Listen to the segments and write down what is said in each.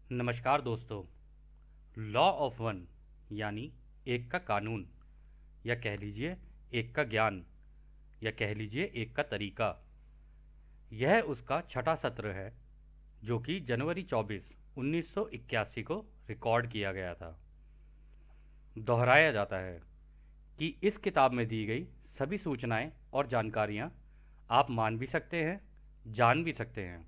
नमस्कार दोस्तों। Law of one यानी एक का कानून, या कह लीजिए एक का ज्ञान, या कह लीजिए एक का तरीका, यह उसका छठा सत्र है जो कि जनवरी 24, 1981 को रिकॉर्ड किया गया था। दोहराया जाता है कि इस किताब में दी गई सभी सूचनाएं और जानकारियां आप मान भी सकते हैं, जान भी सकते हैं,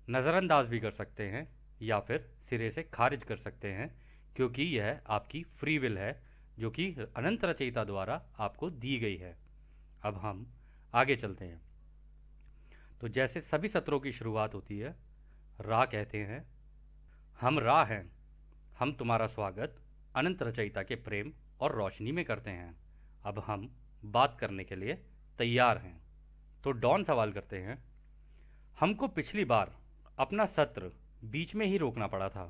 नज़रअंदाज भी कर सकते हैं, या फिर सिरे से खारिज कर सकते हैं, क्योंकि यह आपकी फ्री विल है जो कि अनंत रचयिता द्वारा आपको दी गई है। अब हम आगे चलते हैं। तो जैसे सभी सत्रों की शुरुआत होती है, रा कहते हैं, हम रा हैं, हम तुम्हारा स्वागत अनंत रचयिता के प्रेम और रोशनी में करते हैं। अब हम बात करने के लिए तैयार हैं। तो डॉन सवाल करते हैं, हमको पिछली बार अपना सत्र बीच में ही रोकना पड़ा था,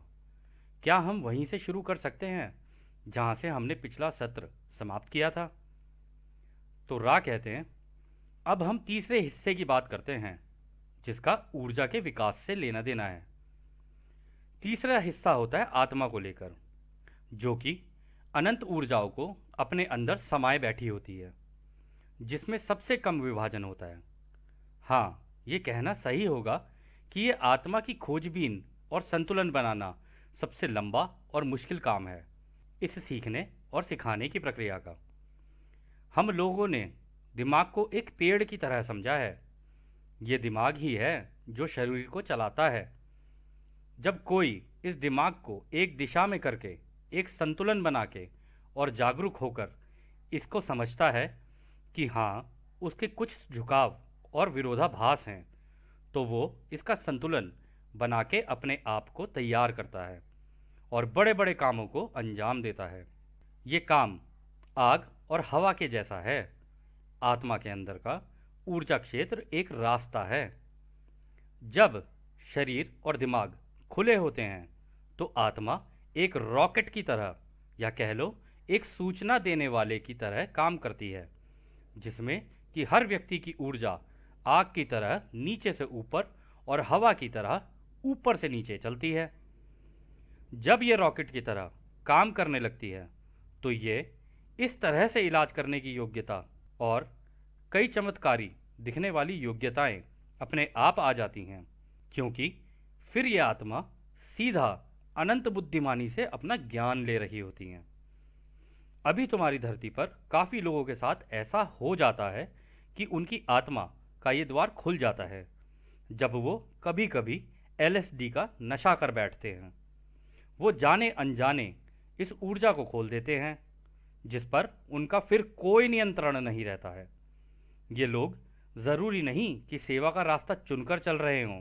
क्या हम वहीं से शुरू कर सकते हैं जहां से हमने पिछला सत्र समाप्त किया था? तो रा कहते हैं, अब हम तीसरे हिस्से की बात करते हैं जिसका ऊर्जा के विकास से लेना देना है। तीसरा हिस्सा होता है आत्मा को लेकर, जो कि अनंत ऊर्जाओं को अपने अंदर समाये बैठी होती है, जिसमें सबसे कम विभाजन होता है। हाँ, ये कहना सही होगा कि ये आत्मा की खोजबीन और संतुलन बनाना सबसे लंबा और मुश्किल काम है इस सीखने और सिखाने की प्रक्रिया का। हम लोगों ने दिमाग को एक पेड़ की तरह समझा है। ये दिमाग ही है जो शरीर को चलाता है। जब कोई इस दिमाग को एक दिशा में करके, एक संतुलन बना के और जागरूक होकर इसको समझता है कि हाँ, उसके कुछ झुकाव और विरोधाभास हैं, तो वो इसका संतुलन बना के अपने आप को तैयार करता है और बड़े बड़े कामों को अंजाम देता है। ये काम आग और हवा के जैसा है। आत्मा के अंदर का ऊर्जा क्षेत्र एक रास्ता है। जब शरीर और दिमाग खुले होते हैं तो आत्मा एक रॉकेट की तरह, या कह लो एक सूचना देने वाले की तरह काम करती है, जिसमें कि हर व्यक्ति की ऊर्जा आग की तरह नीचे से ऊपर और हवा की तरह ऊपर से नीचे चलती है। जब ये रॉकेट की तरह काम करने लगती है तो ये इस तरह से इलाज करने की योग्यता और कई चमत्कारी दिखने वाली योग्यताएं अपने आप आ जाती हैं, क्योंकि फिर ये आत्मा सीधा अनंत बुद्धिमानी से अपना ज्ञान ले रही होती हैं। अभी तुम्हारी धरती पर काफ़ी लोगों के साथ ऐसा हो जाता है कि उनकी आत्मा का ये द्वार खुल जाता है जब वो कभी कभी एलएसडी का नशा कर बैठते हैं। वो जाने अनजाने इस ऊर्जा को खोल देते हैं जिस पर उनका फिर कोई नियंत्रण नहीं रहता है। ये लोग ज़रूरी नहीं कि सेवा का रास्ता चुनकर चल रहे हों।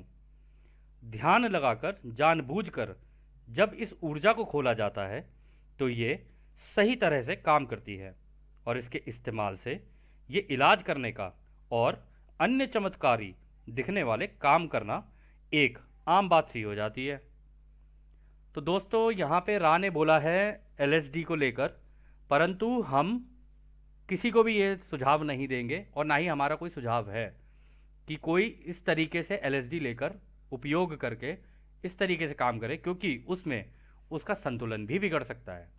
ध्यान लगाकर जानबूझकर जब इस ऊर्जा को खोला जाता है तो ये सही तरह से काम करती है और इसके इस्तेमाल से ये इलाज करने का और अन्य चमत्कारी दिखने वाले काम करना एक आम बात सी हो जाती है। तो दोस्तों, यहाँ पे रा ने बोला है एलएसडी को लेकर, परंतु हम किसी को भी ये सुझाव नहीं देंगे और ना ही हमारा कोई सुझाव है कि कोई इस तरीके से एलएसडी लेकर उपयोग करके इस तरीके से काम करे, क्योंकि उसमें उसका संतुलन भी बिगड़ सकता है।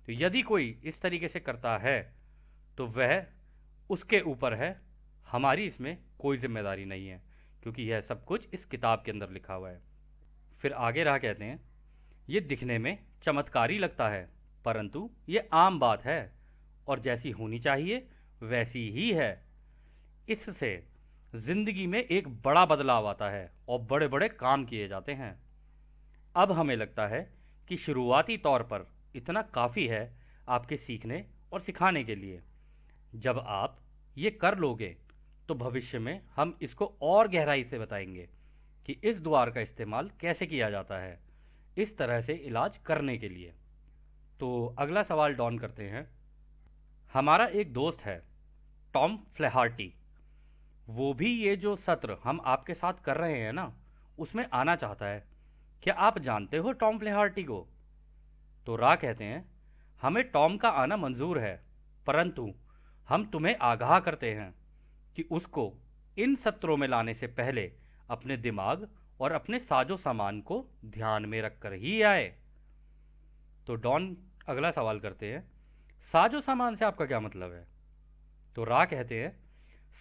तो यदि कोई इस तरीके से करता है तो वह उसके ऊपर है, हमारी इसमें कोई जिम्मेदारी नहीं है, क्योंकि यह सब कुछ इस किताब के अंदर लिखा हुआ है। फिर आगे रहा कहते हैं, ये दिखने में चमत्कारी लगता है परंतु ये आम बात है और जैसी होनी चाहिए वैसी ही है। इससे जिंदगी में एक बड़ा बदलाव आता है और बड़े बड़े काम किए जाते हैं। अब हमें लगता है कि शुरुआती तौर पर इतना काफ़ी है आपके सीखने और सिखाने के लिए। जब आप ये कर लोगे तो भविष्य में हम इसको और गहराई से बताएंगे कि इस द्वार का इस्तेमाल कैसे किया जाता है इस तरह से इलाज करने के लिए। तो अगला सवाल डॉन करते हैं, हमारा एक दोस्त है टॉम फ्लैहार्टी, वो भी ये जो सत्र हम आपके साथ कर रहे हैं ना, उसमें आना चाहता है। क्या आप जानते हो टॉम फ्लैहार्टी को? तो रा कहते हैं, हमें टॉम का आना मंजूर है, परंतु हम तुम्हें आगाह करते हैं कि उसको इन सत्रों में लाने से पहले अपने दिमाग और अपने साजो सामान को ध्यान में रखकर ही आए। तो डॉन अगला सवाल करते हैं, साजो सामान से आपका क्या मतलब है? तो रा कहते हैं,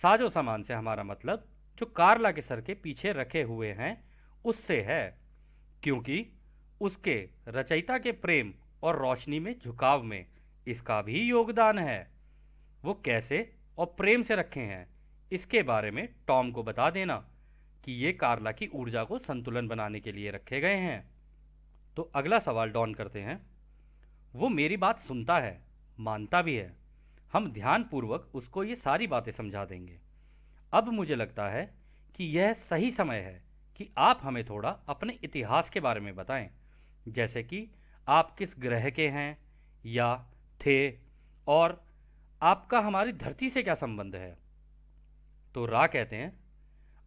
साजो सामान से हमारा मतलब जो कार्ला के सर के पीछे रखे हुए हैं उससे है, क्योंकि उसके रचयिता के प्रेम और रोशनी में झुकाव में इसका भी योगदान है। वो कैसे और प्रेम से रखे हैं इसके बारे में टॉम को बता देना कि ये कार्ला की ऊर्जा को संतुलन बनाने के लिए रखे गए हैं। तो अगला सवाल डॉन करते हैं, वो मेरी बात सुनता है, मानता भी है। हम ध्यानपूर्वक उसको ये सारी बातें समझा देंगे। अब मुझे लगता है कि यह सही समय है कि आप हमें थोड़ा अपने इतिहास के बारे में बताएं, जैसे कि आप किस ग्रह के हैं या थे, और आपका हमारी धरती से क्या संबंध है। तो रा कहते हैं,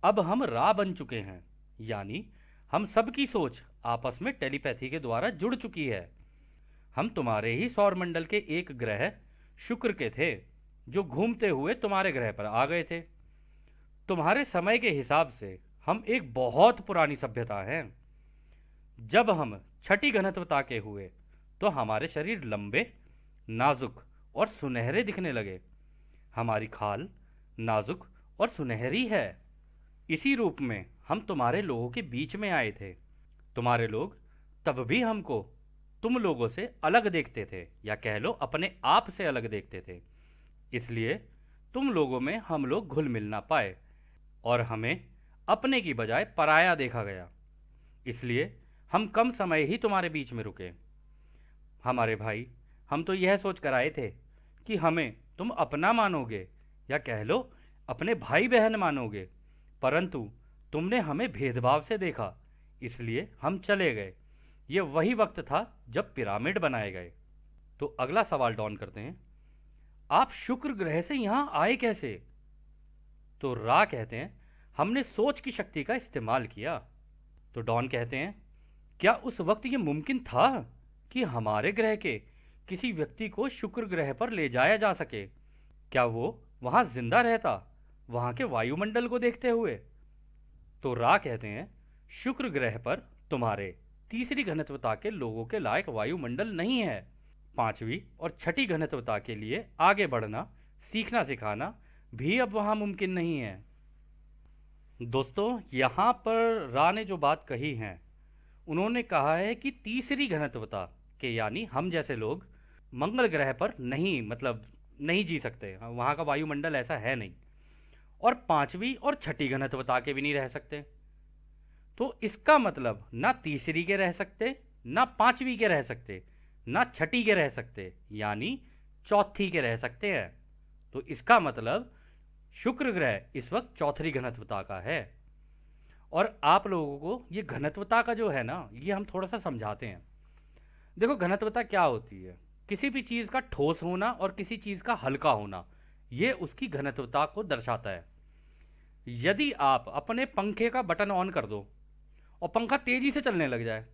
अब हम रा बन चुके हैं, यानी हम सबकी सोच आपस में टेलीपैथी के द्वारा जुड़ चुकी है। हम तुम्हारे ही सौरमंडल के एक ग्रह शुक्र के थे जो घूमते हुए तुम्हारे ग्रह पर आ गए थे। तुम्हारे समय के हिसाब से हम एक बहुत पुरानी सभ्यता हैं। जब हम छठी घनत्वता के हुए तो हमारे शरीर लंबे, नाजुक और सुनहरे दिखने लगे। हमारी खाल नाजुक और सुनहरी है। इसी रूप में हम तुम्हारे लोगों के बीच में आए थे। तुम्हारे लोग तब भी हमको तुम लोगों से अलग देखते थे, या कह लो अपने आप से अलग देखते थे। इसलिए तुम लोगों में हम लोग घुल मिल ना पाए और हमें अपने की बजाय पराया देखा गया। इसलिए हम कम समय ही तुम्हारे बीच में रुके। हमारे भाई, हम तो यह सोच कर आए थे कि हमें तुम अपना मानोगे, या कह लो अपने भाई बहन मानोगे, परंतु तुमने हमें भेदभाव से देखा, इसलिए हम चले गए। ये वही वक्त था जब पिरामिड बनाए गए। तो अगला सवाल डॉन करते हैं, आप शुक्र ग्रह से यहां आए कैसे? तो रा कहते हैं, हमने सोच की शक्ति का इस्तेमाल किया। तो डॉन कहते हैं, क्या उस वक्त यह मुमकिन था कि हमारे ग्रह के किसी व्यक्ति को शुक्र ग्रह पर ले जाया जा सके? क्या वो वहां जिंदा रहता, वहां के वायुमंडल को देखते हुए? तो रा कहते हैं, शुक्र ग्रह पर तुम्हारे तीसरी घनत्वता के लोगों के लायक वायुमंडल नहीं है। पांचवी और छठी घनत्वता के लिए आगे बढ़ना, सीखना सिखाना भी अब वहां मुमकिन नहीं है। दोस्तों, यहाँ पर रा ने जो बात कही है, उन्होंने कहा है कि तीसरी घनत्वता के यानी हम जैसे लोग मंगल ग्रह पर नहीं जी सकते, वहाँ का वायुमंडल ऐसा है नहीं, और पांचवी और छठी घनत्वता के भी नहीं रह सकते। तो इसका मतलब ना तीसरी के रह सकते, ना पांचवी के रह सकते, ना छठी के रह सकते, यानी चौथी के रह सकते हैं। तो इसका मतलब शुक्र ग्रह इस वक्त चौथी घनत्वता का है। और आप लोगों को ये घनत्वता का जो है ना, ये हम थोड़ा सा समझाते हैं। देखो, घनत्वता क्या होती है? किसी भी चीज़ का ठोस होना और किसी चीज़ का हल्का होना, ये उसकी घनत्वता को दर्शाता है। यदि आप अपने पंखे का बटन ऑन कर दो और पंखा तेजी से चलने लग जाए,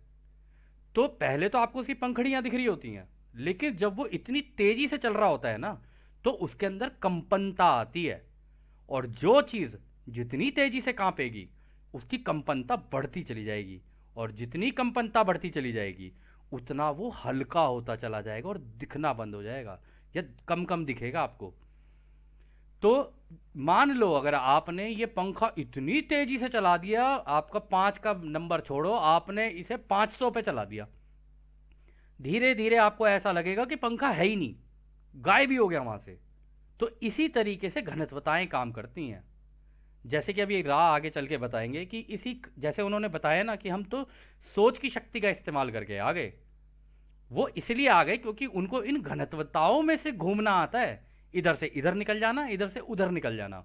तो पहले तो आपको उसकी पंखड़ियां दिख रही होती हैं, लेकिन जब वो इतनी तेजी से चल रहा होता है ना, तो उसके अंदर कंपनता आती है। और जो चीज़ जितनी तेजी से कांपेगी, उसकी कंपनता बढ़ती चली जाएगी, और जितनी कंपनता बढ़ती चली जाएगी, उतना वो हल्का होता चला जाएगा और दिखना बंद हो जाएगा, या कम कम दिखेगा आपको। तो मान लो अगर आपने ये पंखा इतनी तेजी से चला दिया, आपका 5 का नंबर छोड़ो, आपने इसे 500 पे चला दिया, धीरे धीरे आपको ऐसा लगेगा कि पंखा है ही नहीं, गायब ही हो गया वहां से। तो इसी तरीके से घनत्वताएं काम करती हैं। जैसे कि अभी राह आगे चल के बताएंगे कि इसी जैसे उन्होंने बताया ना कि हम तो सोच की शक्ति का इस्तेमाल करके आ गए। वो इसलिए आ गए क्योंकि उनको इन घनत्वताओं में से घूमना आता है, इधर से इधर निकल जाना, इधर से उधर निकल जाना।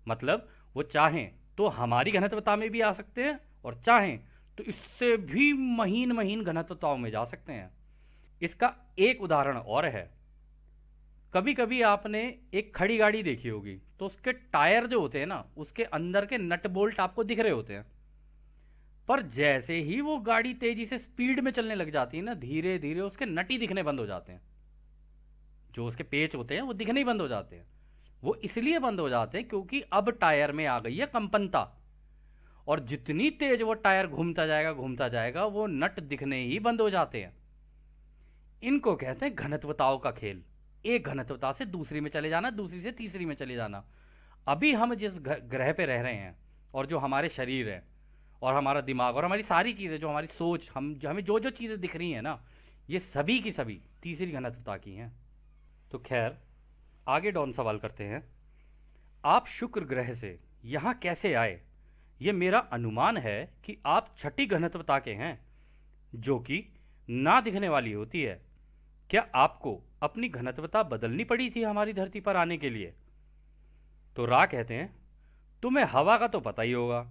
मतलब वो चाहें तो हमारी घनत्वता में भी आ सकते हैं, और चाहें तो इससे भी महीन महीन घनत्वताओं में जा सकते हैं। इसका एक उदाहरण और है। कभी कभी आपने एक खड़ी गाड़ी देखी होगी, तो उसके टायर जो होते हैं ना, उसके अंदर के नट बोल्ट आपको दिख रहे होते हैं, पर जैसे ही वो गाड़ी तेजी से स्पीड में चलने लग जाती है ना, धीरे धीरे उसके नट ही दिखने बंद हो जाते हैं। जो उसके पेच होते हैं वो दिखने ही बंद हो जाते हैं। वो इसलिए बंद हो जाते हैं क्योंकि अब टायर में आ गई है कंपनता, और जितनी तेज वो टायर घूमता जाएगा वो नट दिखने ही बंद हो जाते हैं। इनको कहते हैं घनत्वताओं का खेल। एक घनत्वता से दूसरी में चले जाना, दूसरी से तीसरी में चले जाना। अभी हम जिस ग्रह पे रह रहे हैं और जो हमारे शरीर है और हमारा दिमाग और हमारी सारी चीज़ें, जो हमारी सोच, हमें जो जो चीज़ें दिख रही हैं ना, ये सभी की सभी तीसरी घनत्वता की हैं। तो खैर, आगे डॉन सवाल करते हैं, आप शुक्र ग्रह से यहाँ कैसे आए? ये मेरा अनुमान है कि आप छठी घनत्वता के हैं, जो कि ना दिखने वाली होती है। क्या आपको अपनी घनत्वता बदलनी पड़ी थी हमारी धरती पर आने के लिए? तो रा कहते हैं, तुम्हें हवा का तो पता ही होगा,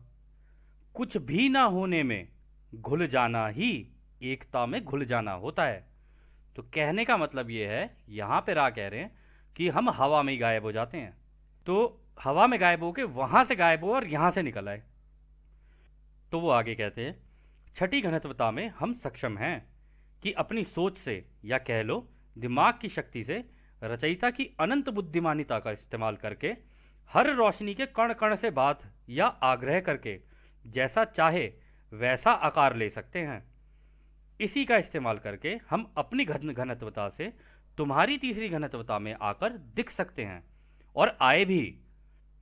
कुछ भी ना होने में घुल जाना ही एकता में घुल जाना होता है। तो कहने का मतलब ये है, यहाँ पे रा कह रहे हैं कि हम हवा में ही गायब हो जाते हैं। तो हवा में गायब होके वहाँ से गायब हो और यहाँ से निकल आए। तो वो आगे कहते हैं, छठी घनत्वता में हम सक्षम हैं कि अपनी सोच से, या कह लो दिमाग की शक्ति से, रचयिता की अनंत बुद्धिमानिता का इस्तेमाल करके हर रोशनी के कण कण से बात या आग्रह करके जैसा चाहे वैसा आकार ले सकते हैं। इसी का इस्तेमाल करके हम अपनी घनत्वता से तुम्हारी तीसरी घनत्वता में आकर दिख सकते हैं, और आए भी।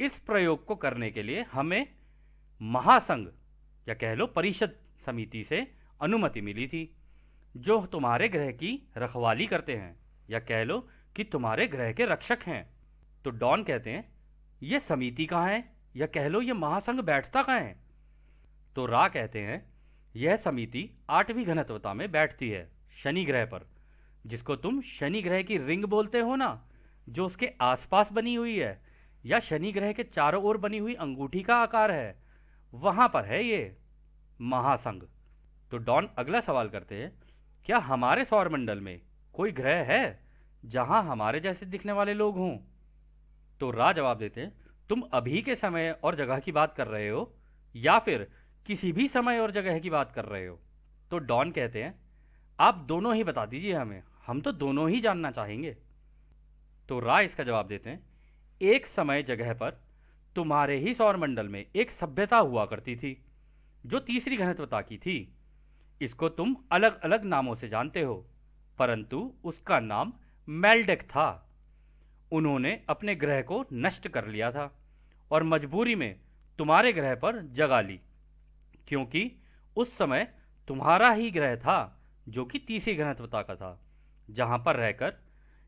इस प्रयोग को करने के लिए हमें महासंघ, या कह लो परिषद समिति से अनुमति मिली थी, जो तुम्हारे ग्रह की रखवाली करते हैं, या कह लो कि तुम्हारे ग्रह के रक्षक हैं। तो डॉन कहते हैं, ये समिति कहाँ है, या कह लो ये महासंघ बैठता कहाँ है? तो रा कहते हैं, यह समिति 8वीं घनत्वता में बैठती है, शनि ग्रह पर, जिसको तुम शनि ग्रह की रिंग बोलते हो ना, जो उसके आसपास बनी हुई है, या शनि ग्रह के चारों ओर बनी हुई अंगूठी का आकार है, वहां पर है ये महासंघ। तो डॉन अगला सवाल करते हैं, क्या हमारे सौरमंडल में कोई ग्रह है जहां हमारे जैसे दिखने वाले लोग हों? तो रा जवाब देते हैं, तुम अभी के समय और जगह की बात कर रहे हो, या फिर किसी भी समय और जगह की बात कर रहे हो? तो डॉन कहते हैं, आप दोनों ही बता दीजिए हमें, हम तो दोनों ही जानना चाहेंगे। तो रा इसका जवाब देते हैं, एक समय जगह पर तुम्हारे ही सौरमंडल में एक सभ्यता हुआ करती थी, जो तीसरी घनत्वता की थी। इसको तुम अलग अलग नामों से जानते हो, परंतु उसका नाम मेल्डेक था। उन्होंने अपने ग्रह को नष्ट कर लिया था और मजबूरी में तुम्हारे ग्रह पर जगा ली, क्योंकि उस समय तुम्हारा ही ग्रह था जो कि तीसरी घनत्वता का था, जहां पर रहकर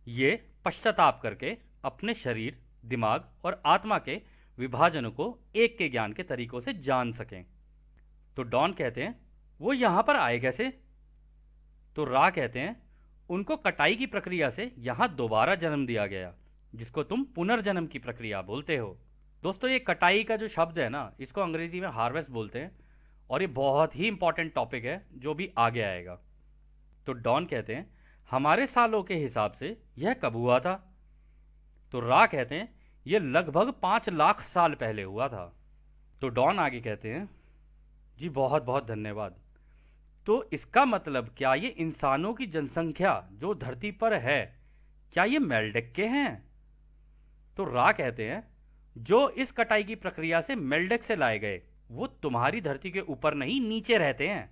ये पश्चाताप करके अपने शरीर, दिमाग और आत्मा के विभाजन को एक के ज्ञान के तरीकों से जान सकें। तो डॉन कहते हैं, वो यहां पर आए कैसे? तो रा कहते हैं, उनको कटाई की प्रक्रिया से यहां दोबारा जन्म दिया गया, जिसको तुम पुनर्जन्म की प्रक्रिया बोलते हो। दोस्तों, ये कटाई का जो शब्द है ना, इसको अंग्रेजी में हार्वेस्ट बोलते हैं, और ये बहुत ही इंपॉर्टेंट टॉपिक है जो भी आगे आएगा। तो डॉन कहते हैं, हमारे सालों के हिसाब से यह कब हुआ था? तो रा कहते हैं, यह लगभग 5 लाख साल पहले हुआ था। तो डॉन आगे कहते हैं, जी बहुत बहुत धन्यवाद। तो इसका मतलब क्या ये इंसानों की जनसंख्या जो धरती पर है, क्या ये मेल्डेक के हैं? तो रा कहते हैं, जो इस कटाई की प्रक्रिया से मेल्डेक से लाए गए, वो तुम्हारी धरती के ऊपर नहीं, नीचे रहते हैं।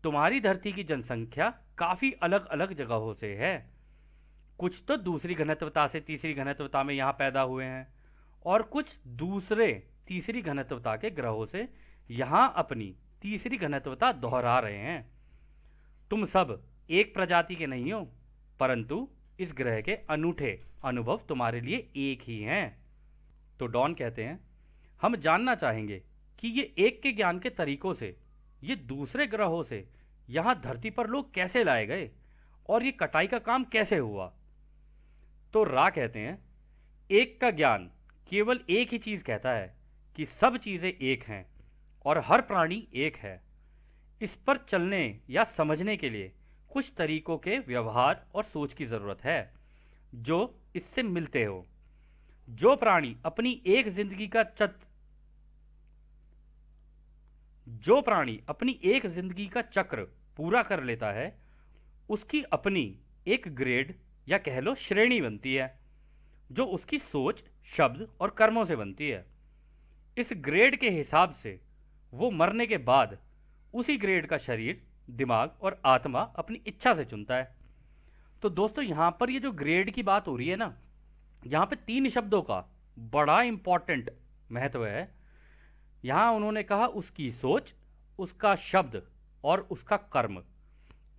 तुम्हारी धरती की जनसंख्या काफी अलग अलग जगहों से है। कुछ तो दूसरी घनत्वता से तीसरी घनत्वता में यहाँ पैदा हुए हैं, और कुछ दूसरे तीसरी घनत्वता के ग्रहों से यहाँ अपनी तीसरी घनत्वता दोहरा रहे हैं। तुम सब एक प्रजाति के नहीं हो, परंतु इस ग्रह के अनूठे अनुभव तुम्हारे लिए एक ही हैं। तो डॉन कहते हैं, हम जानना चाहेंगे कि ये एक के ज्ञान के तरीकों से ये दूसरे ग्रहों से यहाँ धरती पर लोग कैसे लाए गए, और ये कटाई का काम कैसे हुआ? तो रा कहते हैं, एक का ज्ञान केवल एक ही चीज कहता है कि सब चीजें एक हैं और हर प्राणी एक है। इस पर चलने या समझने के लिए कुछ तरीकों के व्यवहार और सोच की जरूरत है जो इससे मिलते हो। जो प्राणी अपनी एक जिंदगी का चक्र पूरा कर लेता है, उसकी अपनी एक ग्रेड या कह लो श्रेणी बनती है, जो उसकी सोच, शब्द और कर्मों से बनती है। इस ग्रेड के हिसाब से वो मरने के बाद उसी ग्रेड का शरीर, दिमाग और आत्मा अपनी इच्छा से चुनता है। तो दोस्तों यहाँ पर ये जो ग्रेड की बात हो रही है ना, यहाँ पे 3 शब्दों का बड़ा इंपॉर्टेंट महत्व है। यहाँ उन्होंने कहा उसकी सोच, उसका शब्द और उसका कर्म,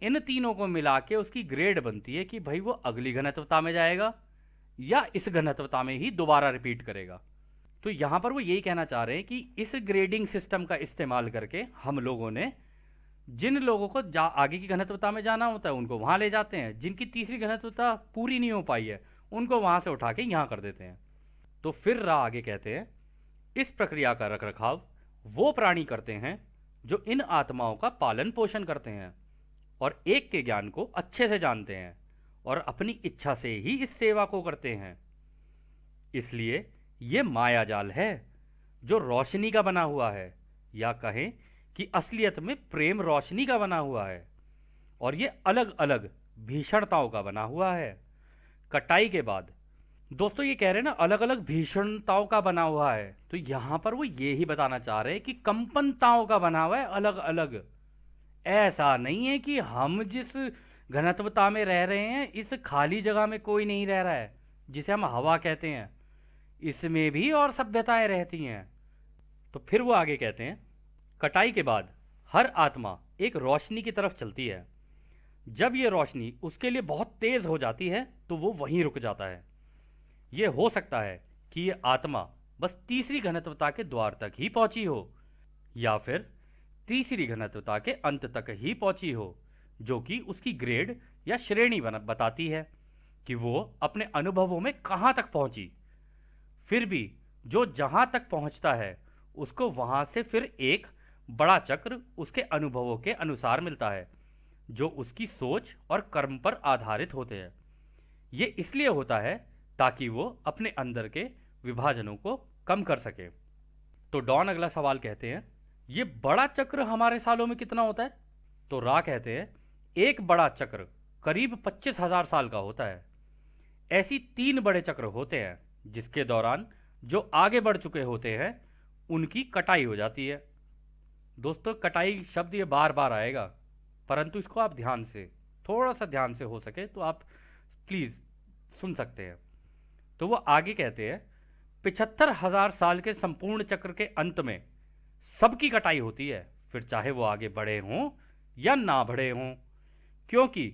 इन तीनों को मिला के उसकी ग्रेड बनती है कि भाई वो अगली घनत्वता में जाएगा या इस घनत्वता में ही दोबारा रिपीट करेगा। तो यहाँ पर वो यही कहना चाह रहे हैं कि इस ग्रेडिंग सिस्टम का इस्तेमाल करके हम लोगों ने जिन लोगों को आगे की घनत्वता में जाना होता है उनको वहाँ ले जाते हैं, जिनकी तीसरी घनत्वता पूरी नहीं हो पाई है उनको वहाँ से उठा के यहाँ कर देते हैं। तो फिर रा आगे कहते हैं, इस प्रक्रिया का रखरखाव वो प्राणी करते हैं जो इन आत्माओं का पालन पोषण करते हैं और एक के ज्ञान को अच्छे से जानते हैं और अपनी इच्छा से ही इस सेवा को करते हैं। इसलिए ये माया जाल है जो रोशनी का बना हुआ है, या कहें कि असलियत में प्रेम रोशनी का बना हुआ है, और ये अलग अलग भीषणताओं का बना हुआ है। कटाई के बाद दोस्तों ये कह रहे हैं ना अलग अलग भीषणताओं का बना हुआ है, तो यहां पर वो ये ही बताना चाह रहे हैं कि कंपनताओं का बना हुआ है अलग अलग। ऐसा नहीं है कि हम जिस घनत्वता में रह रहे हैं इस खाली जगह में कोई नहीं रह रहा है जिसे हम हवा कहते हैं, इसमें भी और सभ्यताएं रहती हैं। तो फिर वो आगे कहते हैं, कटाई के बाद हर आत्मा एक रोशनी की तरफ चलती है। जब ये रोशनी उसके लिए बहुत तेज हो जाती है तो वो वहीं रुक जाता है। ये हो सकता है कि ये आत्मा बस तीसरी घनत्वता के द्वार तक ही पहुंची हो, या फिर तीसरी घनत्वता के अंत तक ही पहुंची हो, जो कि उसकी ग्रेड या श्रेणी बताती है कि वो अपने अनुभवों में कहां तक पहुंची। फिर भी जो जहां तक पहुंचता है उसको वहां से फिर एक बड़ा चक्र उसके अनुभवों के अनुसार मिलता है, जो उसकी सोच और कर्म पर आधारित होते हैं। ये इसलिए होता है ताकि वो अपने अंदर के विभाजनों को कम कर सके। तो डॉन अगला सवाल कहते हैं, ये बड़ा चक्र हमारे सालों में कितना होता है? तो रा कहते हैं, एक बड़ा चक्र करीब 25,000 साल का होता है। ऐसी 3 बड़े चक्र होते हैं जिसके दौरान जो आगे बढ़ चुके होते हैं उनकी कटाई हो जाती है। दोस्तों कटाई शब्द ये बार बार आएगा, परंतु इसको आप ध्यान से, थोड़ा सा ध्यान से हो सके तो आप प्लीज सुन सकते हैं। तो वो आगे कहते हैं, 75,000 साल के संपूर्ण चक्र के अंत में सबकी कटाई होती है, फिर चाहे वो आगे बढ़े हों या ना बढ़े हों, क्योंकि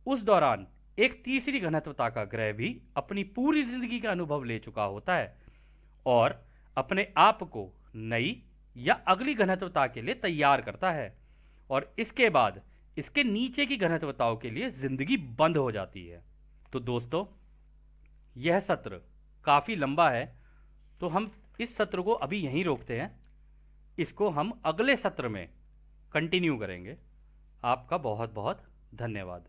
उस दौरान एक तीसरी घनत्वता का ग्रह भी अपनी पूरी जिंदगी का अनुभव ले चुका होता है और अपने आप को नई या अगली घनत्वता के लिए तैयार करता है, और इसके बाद इसके नीचे की घनत्वताओं के लिए जिंदगी बंद हो जाती है। तो दोस्तों यह सत्र काफी लंबा है, तो हम इस सत्र को अभी यहीं रोकते हैं, इसको हम अगले सत्र में कंटिन्यू करेंगे। आपका बहुत बहुत धन्यवाद।